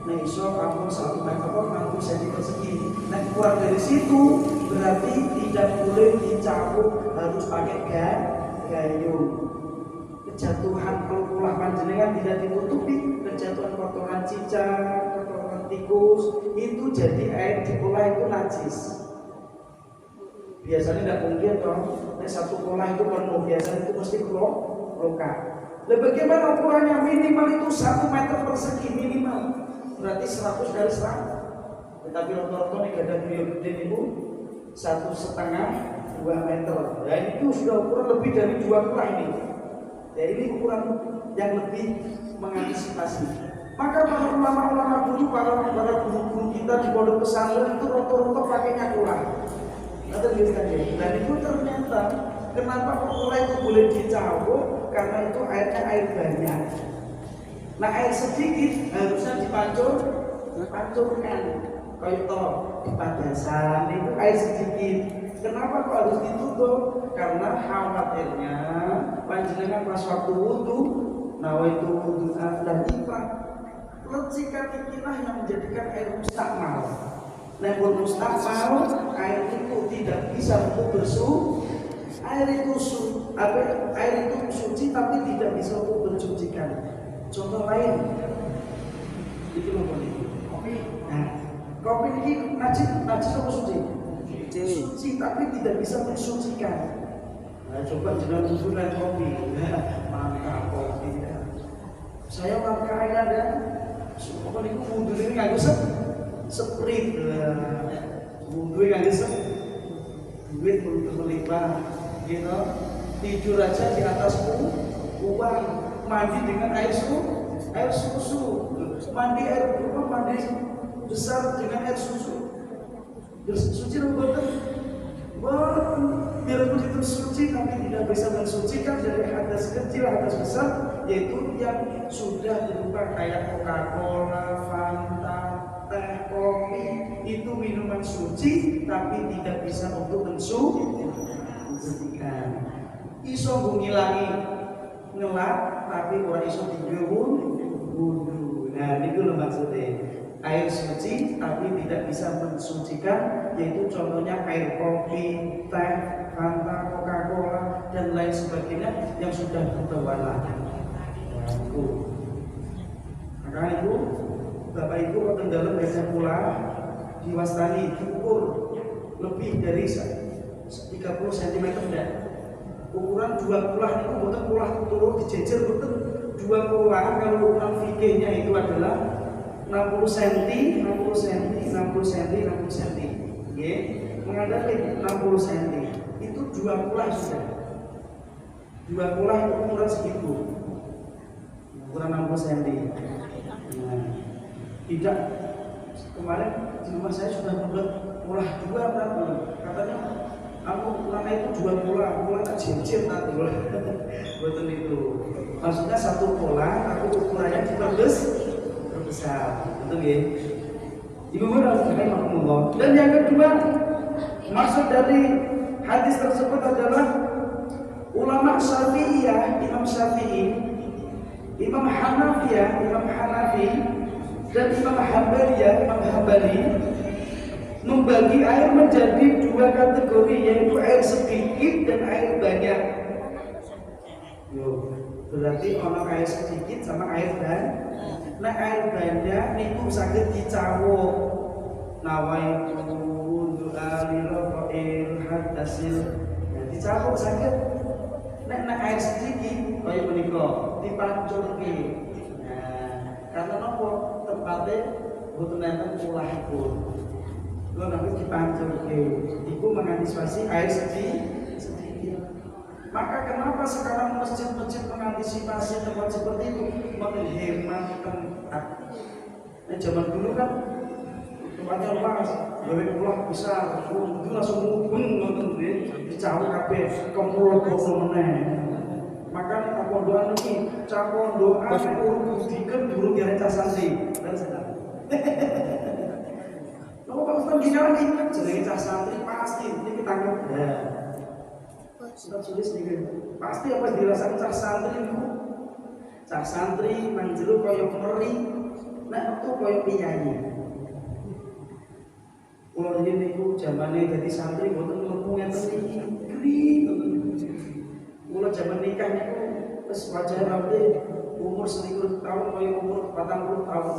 Nah iso kamu 1 meter kok 60 cm persegi. Nah kurang dari situ berarti tidak boleh dicabut, harus pakai gayung. Kejatuhan kalau panjenengan tidak ditutupi, kejatuhan kotoran cicak, kotoran tikus, itu jadi air di pola itu najis. Biasanya tidak mungkin dong, satu pola itu penuh, biasanya itu mesti luka. Nah bagaimana ukurannya? Minimal itu 1 meter persegi minimal, berarti 100 kali 100. Tetapi rata-rata ini ada gede itu 1,5-2 meter. Nah itu sudah ukuran lebih dari 2 kulah ini. Ya ini ukuran yang lebih mengantisipasi. Maka para ulama-ulama dulu, para guru-guru kita di pondok pesantren itu rata-rata pakainya kulah. Dan itu ternyata kenapa kulah itu boleh dicabut? Karena itu airnya air banyak. Nah air sedikit harusnya dipancurkan. Kayak toh di padasan itu air sedikit. Kenapa kok harus ditutup? Karena khawatirnya panjenengan pas waktu wudu, nawaitu wudu dan ifrah, lecikan inilah yang menjadikan air mustakmal. Nah, mustakmal air itu tidak bisa untuk bersuci. Air itu suci tapi tidak bisa untuk bersucikan. Contoh lain, itu kopi. Nah, kopi ini najis atau suci? Suci tapi tidak bisa mensucikan. Nah, coba jangan menggunakan kopi. Mantap kopi. Saya pakai ada apa niku wudu ini nganggo sprit. Wudu nganggo duit untuk melimpah gitu. Tidur aja di atas uang, mandi dengan air susu. Mandi besar dengan air susu. Suci betul. Biarpun itu suci tapi tidak bisa mensucikan dari hadas kecil, hadas besar, yaitu yang sudah berupa kayak Coca-Cola, Fanta, teh, kopi, itu minuman suci tapi tidak bisa untuk mensucikan. Iso ngilangi ngelak tapi ora iso wudu. Nah, itu lho maksudnya. Air suci tapi tidak bisa mensucikan, yaitu contohnya air kopi, teh, Fanta, Coca-Cola dan lain sebagainya yang sudah berwarna. Maka itu Bapak Ibu kalau dalam biasa pula diwastani diukur lebih dari 30 cm dan ukuran 2 kulah itu bukan kulah turun dijejer, bukan 2 kulah. Kalau ukuran fikihnya itu adalah 60 cm, 60 cm, 60 cm, 60 cm. Nggih, mengadali 60 cm. Itu 2 kulah sudah. 2 kulah itu ukuran segitu. Ukuran 60 cm. Nah, tidak kemarin di rumah saya sudah membuat kulah 2 berapa? Katanya aku ukurannya itu 2 kulah tak jejer tak dulu. Betul itu. Maksudnya 1 kulah aku ukurannya diperbesar. Betul ya? Ibu rahimahumullah. Dan yang kedua, maksud dari hadis tersebut adalah ulama Syafi'iyah, Imam Syafi'i, Imam Hanafiyah, Imam Hanafi, dan Imam Hambaliyah, Imam Hambali membagi air menjadi 2 kategori, yaitu air sedikit dan air banyak. Berarti ono air sedikit sama air banyak. Nah air banyak niku saged dicawuk. Nawaitu du'a lirafa'il hadasil. Nah dicawuk saged. Nek air sedikit kaya menika dipancurke. Nah, karena napa tempatnya boten enten kulahipun. Lha nek dipancurke iku mengantisipasi air sedikit. Maka kenapa sekarang masjid-masjid mengantisipasi tempat seperti itu, menghemat tempat. Nah zaman dulu kan tempatnya luas, lebih pulang besar, itu langsung mubeng nonton dicawuk kabeh, kempul meneh. Maka kapondoan ini, capondoan urut budikan durung direncah santri. Dan sedang. Lalu Pak Ustaz gimana nih? Jenenge cah santri pasti ini kita anggap. Sudah tulis nih, pasti apa dirasakan cah santri itu? Cah santri manjelu kaya kemeri. nek metu koyo penyanyi. Kula riyen niku jamane dadi santri mboten mlebu ngeten iki. Kula jaman nikah niku wis wajah rambut umur 21 tahun koyo umur 40 tahun.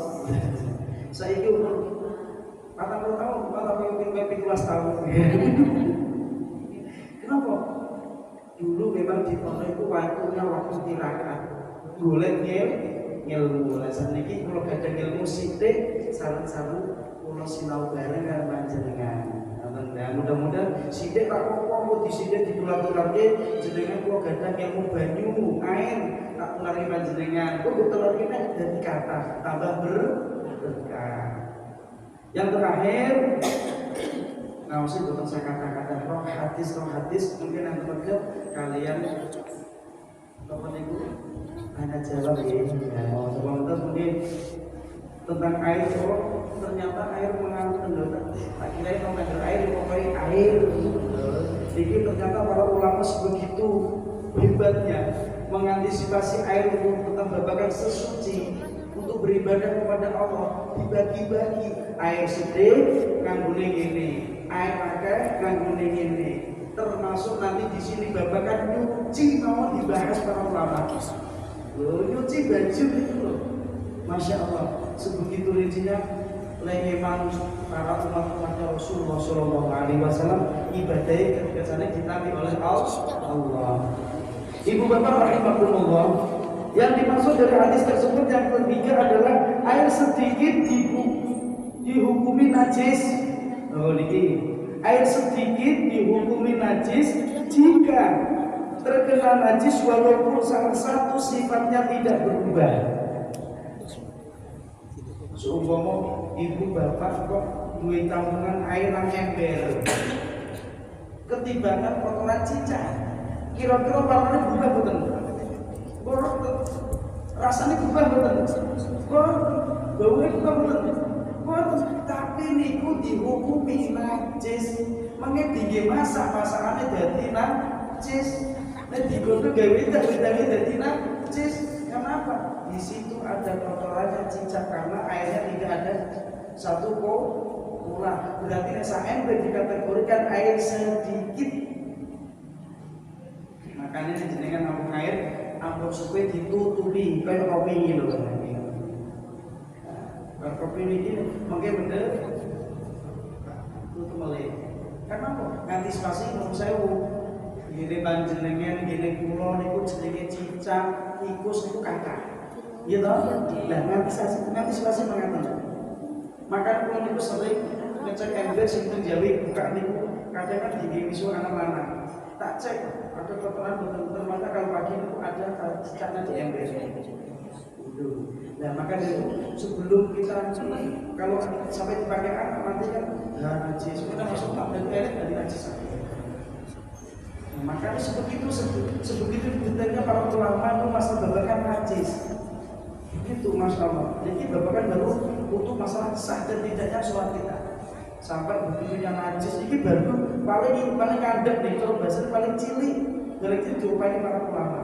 Saiki umur 40 tahun, malah koyo 17 tahun. Kenapa? Dulu memang di kono itu waktunya waktu tirakat. Golek ilmu. Lah saniki kula gadah ilmu sithik, saran-saran kula sinau bareng karo panjenengan. Nah, mudah-mudahan sithik tak apa-apa disithik ditular-tularke jenengan kula gadah ilmu banyu, air, tak tulari panjenengan. Kok tularke nek dadi kathah tambah berkah. Yang terakhir, nah maksud bukan saya kata-kata roh hadis mungkin yang terdekat kalian apa itu hanya jawab ya mau sebentar mungkin tentang air. Ternyata air mengandung tak kira itu mengandung air pokoknya air. Jadi ternyata para ulama sebegitu hebatnya mengantisipasi air untuk tetap babakan sesuci untuk beribadah kepada Allah, dibagi-bagi air sedikit nganggone ngene, air akeh nganggone ngene. Termasuk nanti di sini babakan nyuci mau dibahas para ulama. Loh, nyuci baju itu loh. Masya Allah, sebegitu rincinya leheman para umat-umatnya Rasulullah Shallallahu Alaihi Wasallam ibadahnya kebiasaannya ditampi oleh Allah. Ibu bapak rahimahumullah, yang dimaksud dari hadis tersebut yang ketiga adalah air sedikit dihukumi najis. Oh niki, air sedikit dihukumi najis jika terkena najis walaupun salah satu sifatnya tidak berubah. Seumpama ibu bapak kok duwe tampungan air nang ember, ketimbangan kotoran cicak, kira-kira warnanya berubah betul? Rasanya berubah betul? Baunya berubah betul? Tapi niku dihukumi najis. Mangke tinggi masakannya dadi najis. Nek digodhog gawe dadi najis. Kenapa? Di situ ada kotorannya cicak karena airnya tidak ada satu pola. Berarti nek ember dikategorikan air sedikit. Makanya jenengan ampun air, ampun supaya ditutupi kayak kopi ini loh. Nah, kopi ini mungkin bener tutup melek. Kenapa? Antisipasi menurut saya gini panjenengan, gini kulo niku jenenge cicak, tikus niku kakak. Iya toh? Lah antisipasi mengatakan. Maka kulo niku sering ngecek ember sing penjawi buka niku kadang kan di misu anak lanang. Tak cek ada kotoran betul-betul, maka kalau pagi itu ada cicaknya di ember. Nah maka itu sebelum kita kalau sampai dipakai anak nanti kan najis, kita masuk tablet elit dari najis. Makanya sebegitu detailnya para ulama itu masalah babakan najis. Begitu Masya Allah. Jadi babakan baru untuk masalah sah dan tidaknya sholat kita. Sampai begitu yang najis ini baru paling kandek nih, kalau bahasanya paling cilik. Dari itu diupaini para ulama.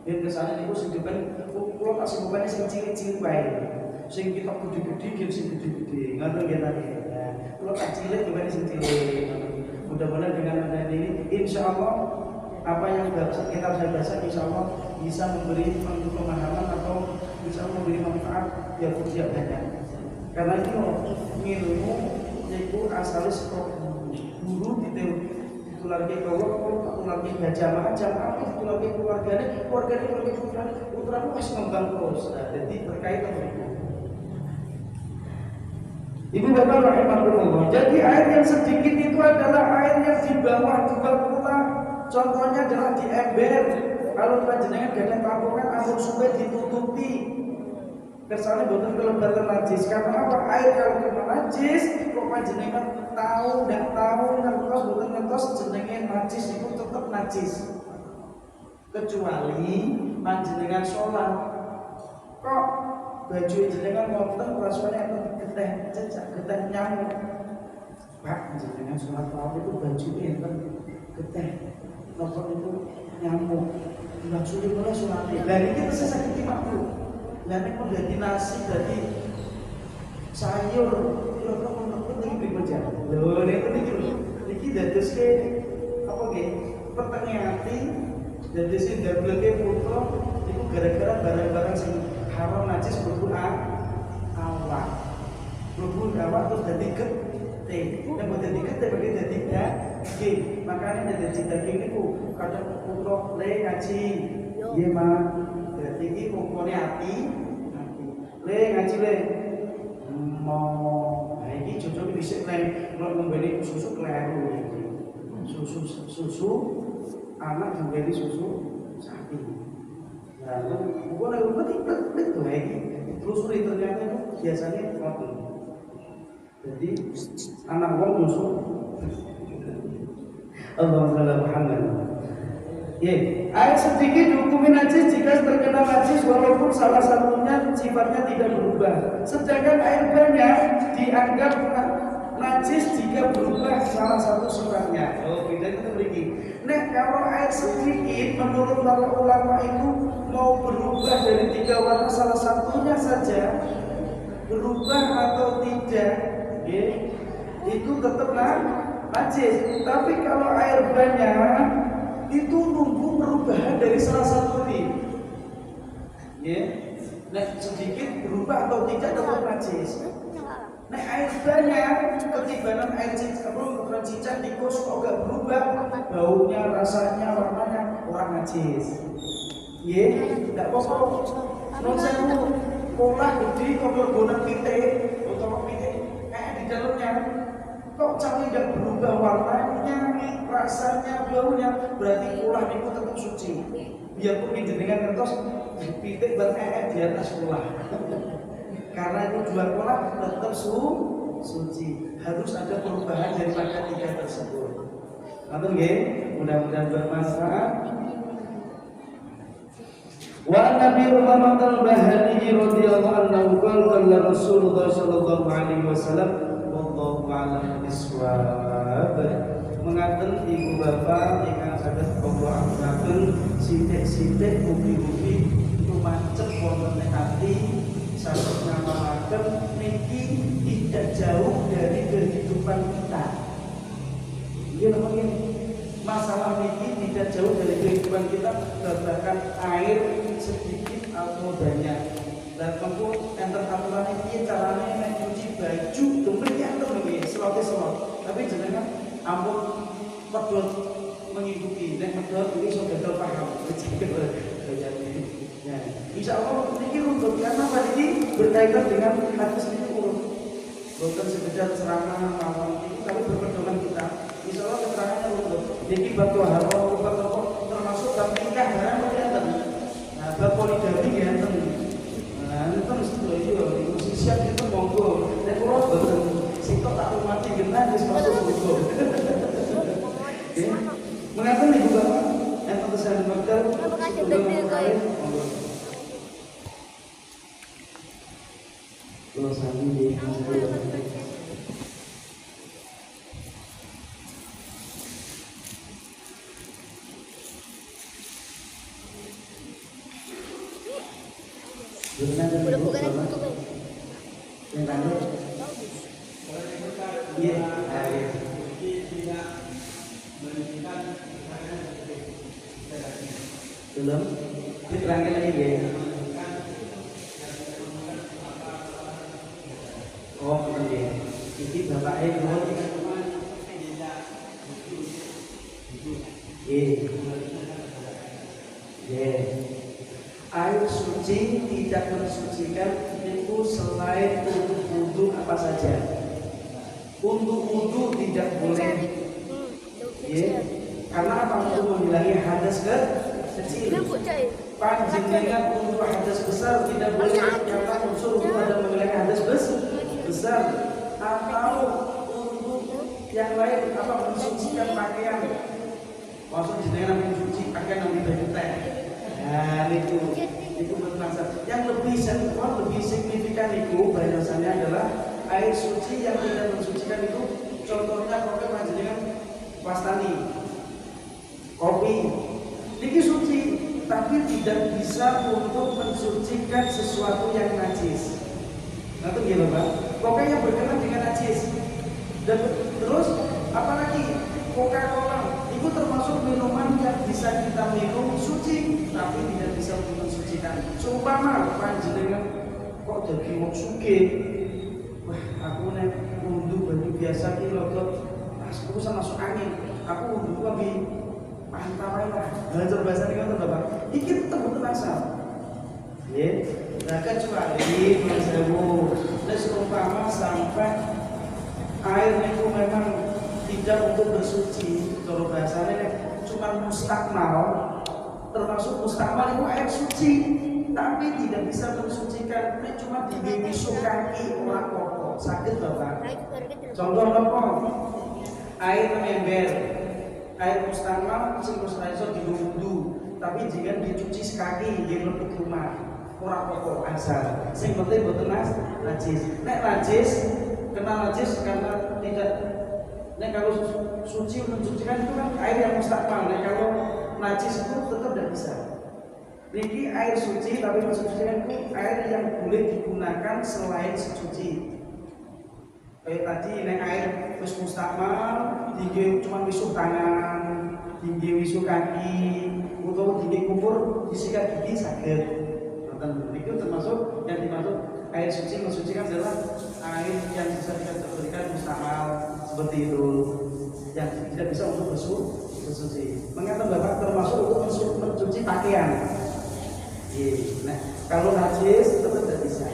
Dan kesannya itu sebenarnya kalau kasih upaya sing cilik-cilik baik. Sing kita gede-gede, sing gede-gede. Nggak kita nih. Kalau tak cilik gimana sing cilik. Mudah-mudahan dengan adanya ini, insya Allah apa yang kita bahas insya Allah bisa memberi pemahaman atau bisa memberi manfaat yang tidak banyak. Karena itu ilmu itu asalnya guru ditularkan kalau tularkan jamaah ditularkan keluarganya putra masih ngembang terus. Jadi terkait dengan itu. Ibu bapak rahimahullah. Jadi air yang sedikit itu adalah air yang di bawah 2 pula. Contohnya adalah di ember. Kalau panjenengan gadah tampungan ampun supaya ditutupi. Kersane boten kelebatan najis. Karena apa? Air kalau kena najis, kok panjenengan tahu ngertos boten ngertos jenenge najis itu tetap najis. Kecuali panjenengan sholat. Kok baju jenengan ngoten rasane geteh nyamuk. Pak, jenengan sholat malam itu baju enten geteh nopo itu nyamuk. Baju itu mulai sholat. Lah iki tesih saged dimakruh. nek pun dadi nasi, dadi sayur, lho kok penting pribaja. Lho nek iki dadoske apa nggih? Petenge ati dadose ndableke putra iku gara-gara barang-barang sing haram najis mlebu awak. Mlebu awak terus dadi gede. Nek dadi gede berarti dadi daging. Makane dadi daging niku kadang putra le ngaji. Nggih, Mak. Dadi iki pokone ati. Le ngaji le. Nah iki cocok dhisik nek ngombene susu kleru iki. Susu anak ngombene susu sapi. Lalu bukan aku betul tuh lagi. Telusuri ternyata itu biasanya ngoten. Jadi anak wong musuh. Allahumma Muhammad. Ya, air sedikit dihukumi najis jika terkena najis walaupun salah satunya sifatnya tidak berubah. Sedangkan air banyak dianggap najis jika berubah salah satu sifatnya. Oh, beda itu begini. Nah, kalau air sedikit menurut para ulama itu mau berubah dari 3 warna salah satunya saja berubah atau tidak, ya, itu tetap najis. Tapi kalau air banyak itu nunggu perubahan dari salah satu ini, ya. Nah, sedikit berubah atau tidak tetap najis. Nah, air banyak ketibanan air cicak tikus kok gak berubah baunya, rasanya, warnanya, orang najis. Ya, tidak apa-apa. Non sewu pola gede kok berguna pitik atau pitik di dalamnya kok campur tidak berubah warnanya, rasanya, baunya, berarti ulah itu tetap suci. Biarpun jenengan ngertos pitik di atas ulah. Karena itu dua ulah tetap suci. Harus ada perubahan daripada 3 tersebut. Ngaten nggih, mudah-mudahan bermanfaat. Wa Nabi Umar al-Bahani radhiyallahu anhu qala Rasulullah sallallahu alaihi wasallam wallahu a'lam bishawab. Mengaten ibu bapak ingkang saged kula aturaken sithik-sithik ugi-ugi tumacep wonten ati saged ngamalaken niki tidak jauh dari kehidupan kita. Iya namanya masalah niki tidak jauh dari kehidupan kita, bahkan air sedikit atau banyak. Dan tentu enten aturan iki carane nek nyuci baju demen enten iki selot-selot. Tapi jenengan ampun pedhot mengikuti nek pedhot iki iso gagal paham. Ya, insya Allah ini untuk karena ini berkaitan dengan hadis ini bukan sekedar serangan lawan ini, tapi berpedoman kita. Insya Allah keterangannya untuk jadi bab haram, bab termasuk bab nikah barang kelihatan. Nah, bab poligami kelihatan. Nah, itu kan itu siap itu monggo. Dan kalau betul sikap tak mati genah di masuk monggo. Mengapa nih juga? Yang pesan dokter. Kalau sami di udah bukan tutup yang tadi iya belum diterangkan lagi ya. Oh iya, ini bapaknya keluar. Air suci tidak mensucikan itu selain untuk wudhu apa saja. Untuk wudhu tidak boleh. Karena apa? Untuk menghilangi hadas kecil. Panjenengan untuk hadas besar tidak boleh karena unsur untuk ada menghilangi hadas besar atau untuk yang lain apa mensucikan pakaian. Maksud jenengan mensuci pakaian yang baju teh. Nah itu bermasalah. Yang lebih signifikan itu bahasanya adalah air suci yang tidak mensucikan itu. Contohnya kopi panjenengan wastani kopi niki suci, tapi tidak bisa untuk mensucikan sesuatu yang najis. Nah itu gimana Pak? Pokoknya berkenan dengan najis. Dan terus apalagi Coca-Cola itu termasuk minuman yang bisa kita minum suci, tapi tidak bisa untuk mensucikan. Seumpama panjenengan kok jadi wong sugih, wah aku nek wudhu baju biasa ki logot, aku bisa masuk angin. Aku wudhu lebih pantai lah. Belajar bahasa ini kan Bapak. Iki tetap betul asal. Ya, nah kecuali Mas Ewu, seumpama sampai air itu memang tidak untuk bersuci, kalau bahasanya cuma mustakmal, termasuk mustakmal itu air suci, tapi tidak bisa mensucikan. Ini cuma dibisu kaki orang pokok, sakit Bapak. Contoh apa? Air ember, air mustakmal, singkosraiso di wudu, tapi jika dicuci sekaki, dia lebih rumah. Orang pokok asal, sing penting boten najis. Nek najis, kena najis karena tidak. Nek kalau suci mensucikan itu kan air yang mustakmal. Nek kalau najis itu tetap tidak bisa. Ini air suci tapi mensucikan itu air yang boleh digunakan selain sesuci. Kayak tadi nek air wis mustakmal, tinggi cuma wisuh tangan, tinggi wisuh kaki, atau tinggi kubur disikat gigi sakit. Itu termasuk yang dimaksud air suci mensucikan adalah air yang bisa dikategorikan mustakmal seperti itu, yang tidak bisa untuk bersuci. Mengatakan Bapak termasuk untuk mencuci pakaian. Nah, kalau najis tetap tidak bisa.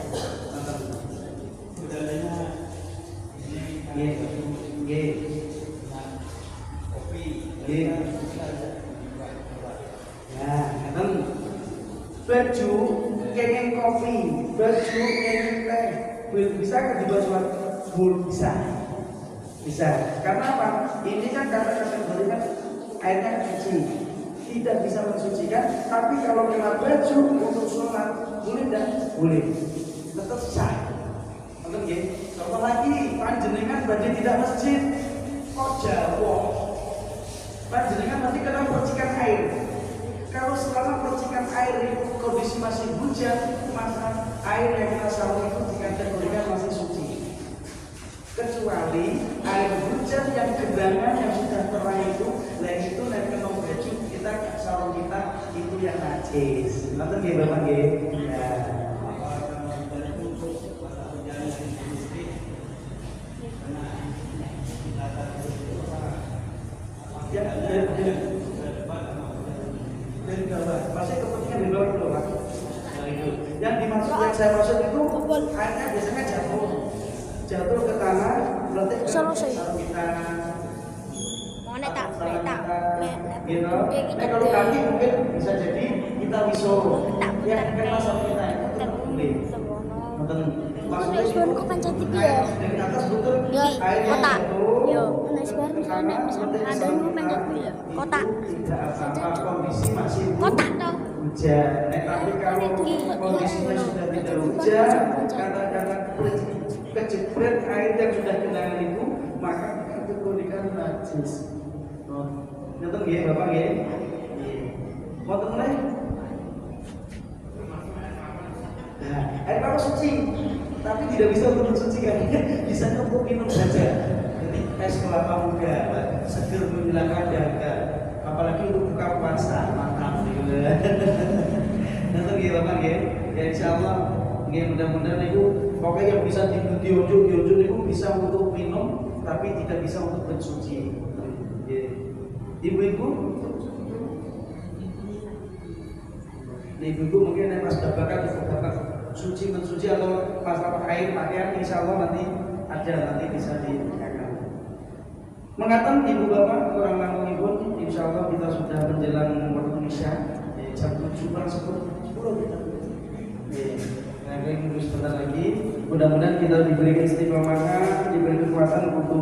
Nah, kan baju kenging kopi, baju kenging teh, bisa kan dibuat surat bul bisa, Karena apa? Ini kan karena kategorikan airnya suci, tidak bisa mensucikan. Tapi kalau kena baju untuk sholat, boleh dan boleh, tetap sah. Oke, contoh lagi, panjenengan badhe tidak masjid, kok jauh, panjenengan nanti kena percikan air. Kalau selama percikan air itu kondisi masih hujan, maka air yang kita sarung itu dikategorikan masih suci. Kecuali air hujan yang genangan yang sudah terang itu, lain itu naik ke baju kita sarung kita itu yang najis. Nanti nggih Bapak nggih. Pasti kepentingan di bawah itu Pak. Yang dimaksud yang saya maksud itu airnya biasanya jatuh ke tanah, berarti ke sarung kita. Gitu. Kalau kaki mungkin bisa jadi kita wisuh. Yang kena sarung kita itu tetap boleh. Maksudnya itu dari atas betul airnya itu kotak kondisi masih hujan. Tapi kalau kondisinya sudah tidak hujan, karena kejebret air yang sudah genangan itu, maka dikategorikan najis. Ngerti nggih Bapak nggih? Wonten meneh? Nah, air apa suci, tapi tidak bisa untuk mensucikan, bisa untuk minum saja. Jadi es kelapa muda, seger menghilangkan dahaga, apalagi untuk buka puasa, mantap gitu. Nanti gitu Bapak ya, insyaallah, mudah-mudahan itu pokoknya yang bisa diunjuk itu bisa untuk minum, tapi tidak bisa untuk mensuci. Ibu-ibu mungkin yang pas bakat suci mensuci atau masalah air pakaian, insya Allah nanti ada, nanti bisa dikatakan. Mengatakan ibu bapak kurang langkung ibu, insya Allah kita sudah menjelang waktu isya, jam 7 kurang 10 kita. Nanti tunggu sebentar lagi. Mudah-mudahan kita diberi istiqomah, diberi kekuatan untuk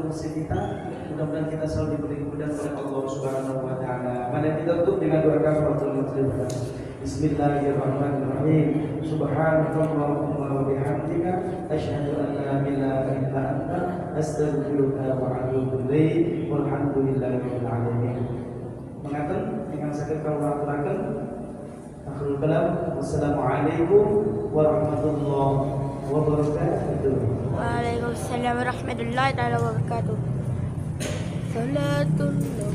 masjid kita. Mudah-mudahan kita selalu diberi kemudahan oleh Allah Subhanahu wa taala. Mari kita tutup dengan doa kafaratul majlis. Bismillahirrahmanirrahim. Subhanallahumma wa bihamdika asyhadu an la ilaha illa anta astaghfiruka wa atubu ilaik. Walhamdulillahirabbil alamin. Mengaten dengan sakit kawula aturaken Akhirul kalam. Wassalamualaikum warahmatullahi wabarakatuh. Waalaikumsalam warahmatullahi wabarakatuh. Salatullah.